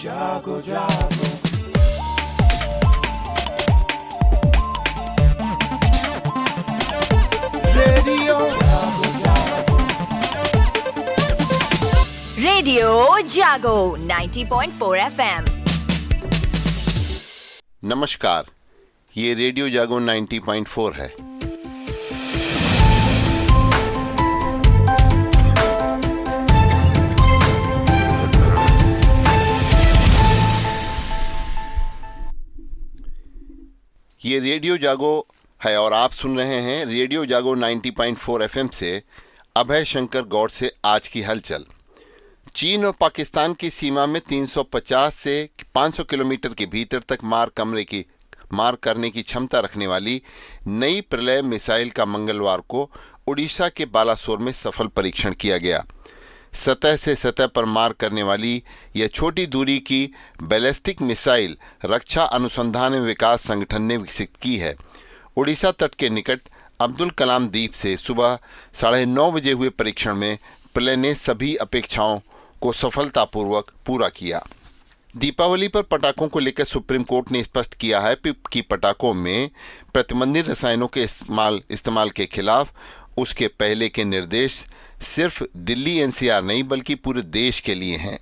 जागो जागो रेडियो जागो जागो रेडियो जागो 90.4 FM। नमस्कार, ये रेडियो जागो 90.4 है। ये रेडियो जागो है और आप सुन रहे हैं रेडियो जागो 90.4 FM से अभय शंकर गौड़ से आज की हलचल। चीन और पाकिस्तान की सीमा में 350 से 500 किलोमीटर के भीतर तक मार करने की क्षमता रखने वाली नई प्रलय मिसाइल का मंगलवार को उड़ीसा के बालासोर में सफल परीक्षण किया गया। सतह से सतह पर मार करने वाली यह छोटी दूरी की बैलिस्टिक मिसाइल रक्षा अनुसंधान एवं विकास संगठन ने विकसित की है। उड़ीसा तट के निकट अब्दुल कलाम द्वीप से सुबह 9:30 बजे हुए परीक्षण में प्रलय ने सभी अपेक्षाओं को सफलतापूर्वक पूरा किया। दीपावली पर पटाखों को लेकर सुप्रीम कोर्ट ने स्पष्ट किया है कि पटाखों में प्रतिबंधित रसायनों के इस्तेमाल के खिलाफ उसके पहले के निर्देश सिर्फ दिल्ली एनसीआर नहीं बल्कि पूरे देश के लिए हैं।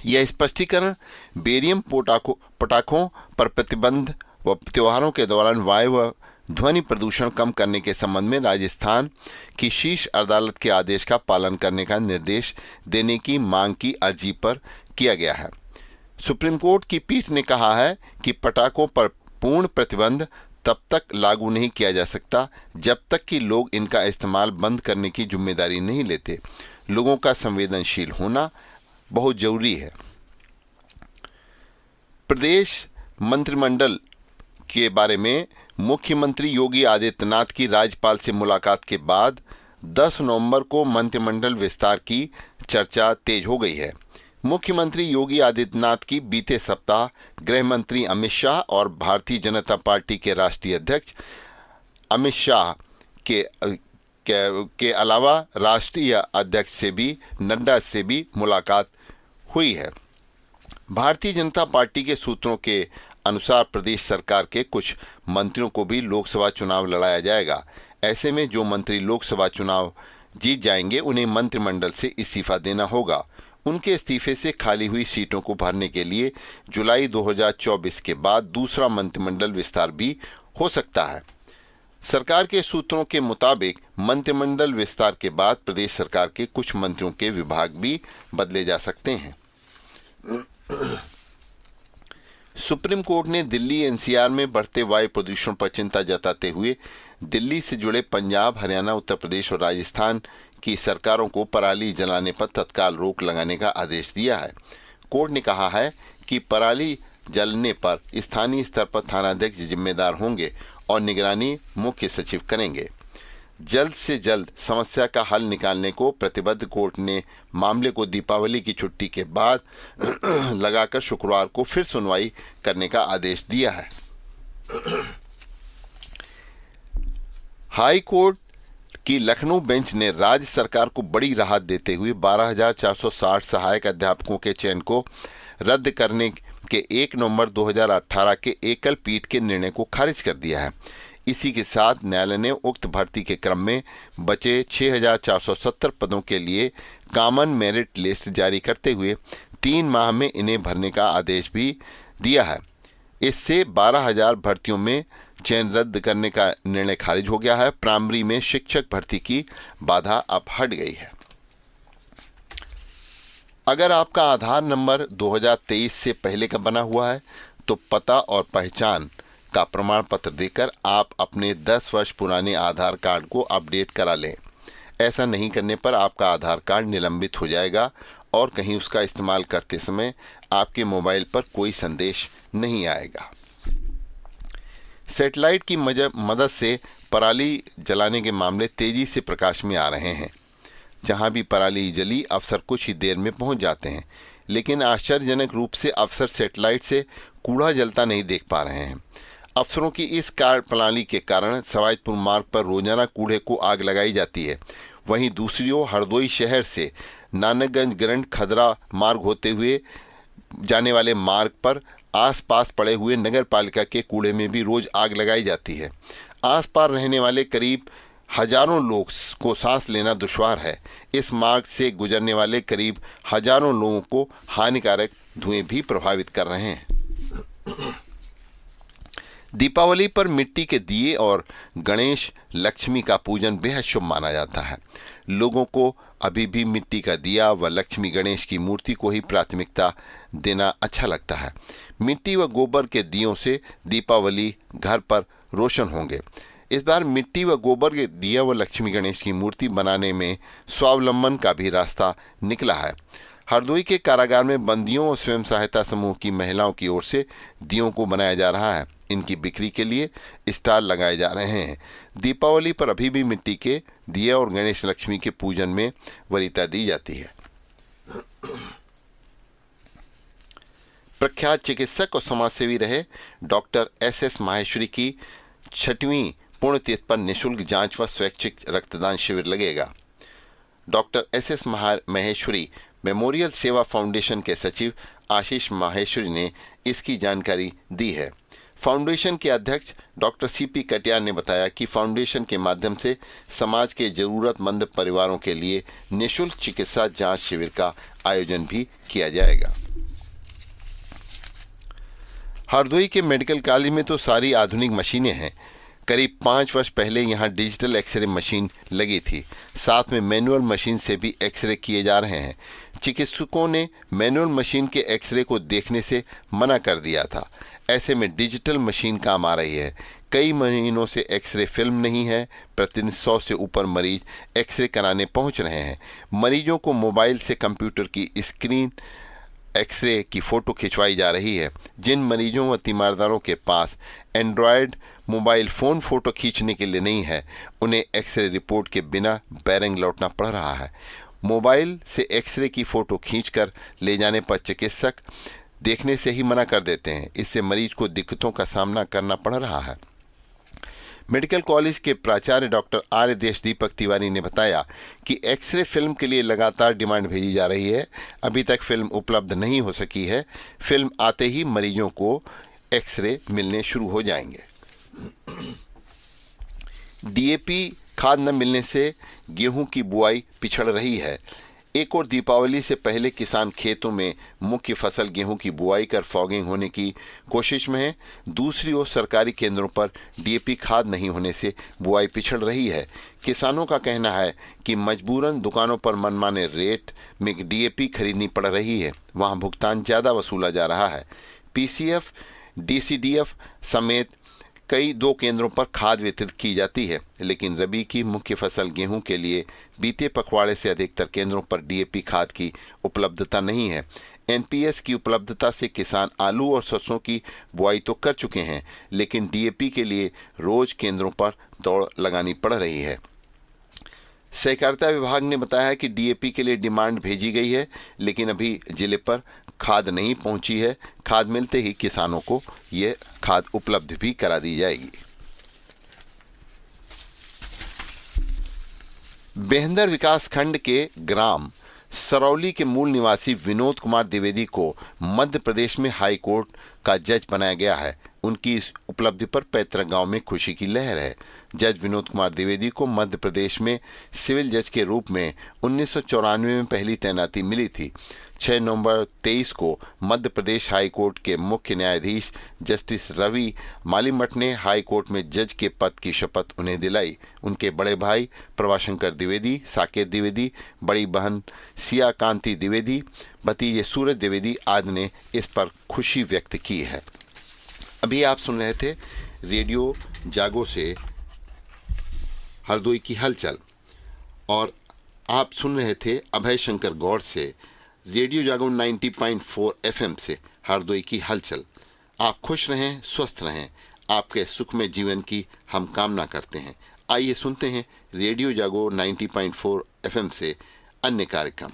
यह स्पष्टीकरण बेरियम पटाखों पर प्रतिबंध व त्योहारों के दौरान वायु व ध्वनि प्रदूषण कम करने के संबंध में राजस्थान की शीर्ष अदालत के आदेश का पालन करने का निर्देश देने की मांग की अर्जी पर किया गया है। सुप्रीम कोर्ट की पीठ ने कहा है कि पटाखों पर पूर्ण प्रतिबंध तब तक लागू नहीं किया जा सकता जब तक कि लोग इनका इस्तेमाल बंद करने की जिम्मेदारी नहीं लेते। लोगों का संवेदनशील होना बहुत जरूरी है। प्रदेश मंत्रिमंडल के बारे में मुख्यमंत्री योगी आदित्यनाथ की राज्यपाल से मुलाकात के बाद 10 नवंबर को मंत्रिमंडल विस्तार की चर्चा तेज हो गई है। मुख्यमंत्री योगी आदित्यनाथ की बीते सप्ताह गृह मंत्री अमित शाह और भारतीय जनता पार्टी के राष्ट्रीय अध्यक्ष अमित शाह के अलावा राष्ट्रीय अध्यक्ष से भी नड्डा से भी मुलाकात हुई है। भारतीय जनता पार्टी के सूत्रों के अनुसार प्रदेश सरकार के कुछ मंत्रियों को भी लोकसभा चुनाव लड़ाया जाएगा। ऐसे में जो मंत्री लोकसभा चुनाव जीत जाएंगे उन्हें मंत्रिमंडल से इस्तीफा देना होगा। उनके इस्तीफे से खाली हुई सीटों को भरने के लिए जुलाई 2024 के बाद दूसरा मंत्रिमंडल विस्तार भी हो सकता है। सरकार के सूत्रों के मुताबिक मंत्रिमंडल विस्तार के बाद प्रदेश सरकार के कुछ मंत्रियों के विभाग भी बदले जा सकते हैं। सुप्रीम कोर्ट ने दिल्ली एनसीआर में बढ़ते वायु प्रदूषण पर चिंता जताते हुए दिल्ली से जुड़े पंजाब, हरियाणा, उत्तर प्रदेश और राजस्थान की सरकारों को पराली जलाने पर तत्काल रोक लगाने का आदेश दिया है। कोर्ट ने कहा है कि पराली जलने पर स्थानीय स्तर पर थानाध्यक्ष जिम्मेदार होंगे और निगरानी मुख्य सचिव करेंगे। जल्द से जल्द समस्या का हल निकालने को प्रतिबद्ध कोर्ट ने मामले को दीपावली की छुट्टी के बाद लगाकर शुक्रवार को फिर सुनवाई करने का आदेश दिया है। हाई कोर्ट की लखनऊ बेंच ने राज्य सरकार को बड़ी राहत देते हुए 12,460 सहायक अध्यापकों के चयन को रद्द करने के 1 नवंबर 2018 के एकल पीठ के निर्णय को खारिज कर दिया है। इसी के साथ न्यायालय ने उक्त भर्ती के क्रम में बचे 6,470 पदों के लिए कॉमन मेरिट लिस्ट जारी करते हुए 3 माह में इन्हें भरने का आदेश भी दिया है। इससे 12,000 भर्तियों में चयन रद्द करने का निर्णय खारिज हो गया है। प्राइमरी में शिक्षक भर्ती की बाधा अब हट गई है। अगर आपका आधार नंबर 2023 से पहले का बना हुआ है तो पता और पहचान का प्रमाण पत्र देकर आप अपने 10 वर्ष पुराने आधार कार्ड को अपडेट करा लें। ऐसा नहीं करने पर आपका आधार कार्ड निलंबित हो जाएगा और कहीं उसका इस्तेमाल करते समय आपके मोबाइल पर कोई संदेश नहीं आएगा। सैटेलाइट की मदद से पराली जलाने के मामले तेजी से प्रकाश में आ रहे हैं। जहां भी पराली जली अफसर कुछ ही देर में पहुंच जाते हैं, लेकिन आश्चर्यजनक रूप से अफसर सैटेलाइट से कूड़ा जलता नहीं देख पा रहे हैं। अफसरों की इस कार्यप्रणाली के कारण सवाईपुर मार्ग पर रोजाना कूड़े को आग लगाई जाती है। वहीं दूसरी ओर हरदोई शहर से नानकगंज ग्रंट खदरा मार्ग होते हुए जाने वाले मार्ग पर आसपास पड़े हुए नगर पालिका के कूड़े में भी रोज आग लगाई जाती है। आसपास रहने वाले करीब हजारों लोग को सांस लेना दुश्वार है। इस मार्ग से गुजरने वाले करीब हजारों लोगों को हानिकारक धुएं भी प्रभावित कर रहे हैं। दीपावली पर मिट्टी के दिए और गणेश लक्ष्मी का पूजन बेहद शुभ माना जाता है। लोगों को अभी भी मिट्टी का दिया व लक्ष्मी गणेश की मूर्ति को ही प्राथमिकता देना अच्छा लगता है। मिट्टी व गोबर के दियों से दीपावली घर पर रोशन होंगे। इस बार मिट्टी व गोबर के दिया व लक्ष्मी गणेश की मूर्ति बनाने में स्वावलंबन का भी रास्ता निकला है। हरदोई के कारागार में बंदियों और स्वयं सहायता समूह की महिलाओं की ओर से दियों को बनाया जा रहा है। इनकी बिक्री के लिए स्टॉल लगाए जा रहे हैं। दीपावली पर अभी भी मिट्टी के दिया और गणेश लक्ष्मी के पूजन में वरीयता दी जाती है। प्रख्यात चिकित्सक और समाजसेवी रहे डॉक्टर एस माहेश्वरी की 6वीं पुण्यतिथि पर निःशुल्क जांच व स्वैच्छिक रक्तदान शिविर लगेगा। डॉक्टर एस माहेश्वरी मेमोरियल सेवा फाउंडेशन के सचिव आशीष माहेश्वरी ने इसकी जानकारी दी है। फाउंडेशन के अध्यक्ष डॉक्टर सीपी कटियार ने बताया कि फाउंडेशन के माध्यम से समाज के जरूरतमंद परिवारों के लिए निःशुल्क चिकित्सा जांच शिविर का आयोजन भी किया जाएगा। हरदोई के मेडिकल कॉलेज में तो सारी आधुनिक मशीनें हैं। करीब 5 वर्ष पहले यहाँ डिजिटल एक्सरे मशीन लगी थी। साथ में मैनुअल मशीन से भी एक्सरे किए जा रहे हैं। चिकित्सकों ने मैनुअल मशीन के एक्सरे को देखने से मना कर दिया था। ऐसे में डिजिटल मशीन काम आ रही है। कई महीनों से एक्सरे फिल्म नहीं है। प्रतिदिन 100 से ऊपर मरीज एक्सरे कराने पहुंच रहे हैं। मरीजों को मोबाइल से कंप्यूटर की स्क्रीन एक्सरे की फ़ोटो खिंचवाई जा रही है। जिन मरीजों व तीमारदारों के पास एंड्रॉयड मोबाइल फ़ोन फ़ोटो खींचने के लिए नहीं है, उन्हें एक्सरे रिपोर्ट के बिना बैरंग लौटना पड़ रहा है। मोबाइल से एक्सरे की फ़ोटो खींचकर ले जाने पर चिकित्सक देखने से ही मना कर देते हैं। इससे मरीज को दिक्कतों का सामना करना पड़ रहा है। मेडिकल कॉलेज के प्राचार्य डॉक्टर आर्य देश दीपक तिवारी ने बताया कि एक्सरे फिल्म के लिए लगातार डिमांड भेजी जा रही है। अभी तक फिल्म उपलब्ध नहीं हो सकी है। फिल्म आते ही मरीजों को एक्सरे मिलने शुरू हो जाएंगे। डीएपी खाद न मिलने से गेहूं की बुआई पिछड़ रही है। एक और दीपावली से पहले किसान खेतों में मुख्य फसल गेहूं की बुआई कर फॉगिंग होने की कोशिश में है। दूसरी ओर सरकारी केंद्रों पर डीएपी खाद नहीं होने से बुआई पिछड़ रही है। किसानों का कहना है कि मजबूरन दुकानों पर मनमाने रेट में डीएपी खरीदनी पड़ रही है। वहां भुगतान ज़्यादा वसूला जा रहा है। पीसीएफ, डीसीडीएफ समेत कई 2 केंद्रों पर खाद वितरित की जाती है, लेकिन रबी की मुख्य फसल गेहूं के लिए बीते पखवाड़े से अधिकतर केंद्रों पर डीएपी खाद की उपलब्धता नहीं है। एनपीएस की उपलब्धता से किसान आलू और सरसों की बुआई तो कर चुके हैं, लेकिन डीएपी के लिए रोज केंद्रों पर दौड़ लगानी पड़ रही है। सहकारिता विभाग ने बताया कि डीएपी के लिए डिमांड भेजी गई है, लेकिन अभी जिले पर खाद नहीं पहुंची है। खाद मिलते ही किसानों को ये खाद उपलब्ध भी करा दी जाएगी। बेहंदर विकास खंड के ग्राम सरौली के मूल निवासी विनोद कुमार द्विवेदी को मध्य प्रदेश में हाई कोर्ट का जज बनाया गया है। उनकी इस उपलब्धि पर पैतृक गांव में खुशी की लहर है। जज विनोद कुमार द्विवेदी को मध्य प्रदेश में सिविल जज के रूप में 1994 में पहली तैनाती मिली थी। 6 नवंबर 23 को मध्य प्रदेश हाई कोर्ट के मुख्य न्यायाधीश जस्टिस रवि मालीमठ ने हाई कोर्ट में जज के पद की शपथ उन्हें दिलाई। उनके बड़े भाई प्रभाशंकर द्विवेदी, साकेत द्विवेदी, बड़ी बहन सिया कांति द्विवेदी, भतीजे सूरज द्विवेदी आदि ने इस पर खुशी व्यक्त की है। अभी आप सुन रहे थे रेडियो जागो से हरदोई की हलचल, और आप सुन रहे थे अभय शंकर गौड़ से रेडियो जागो 90.4 एफएम से हरदोई की हलचल। आप खुश रहें, स्वस्थ रहें, आपके सुखमय जीवन की हम कामना करते हैं। आइए सुनते हैं रेडियो जागो 90.4 एफएम से अन्य कार्यक्रम।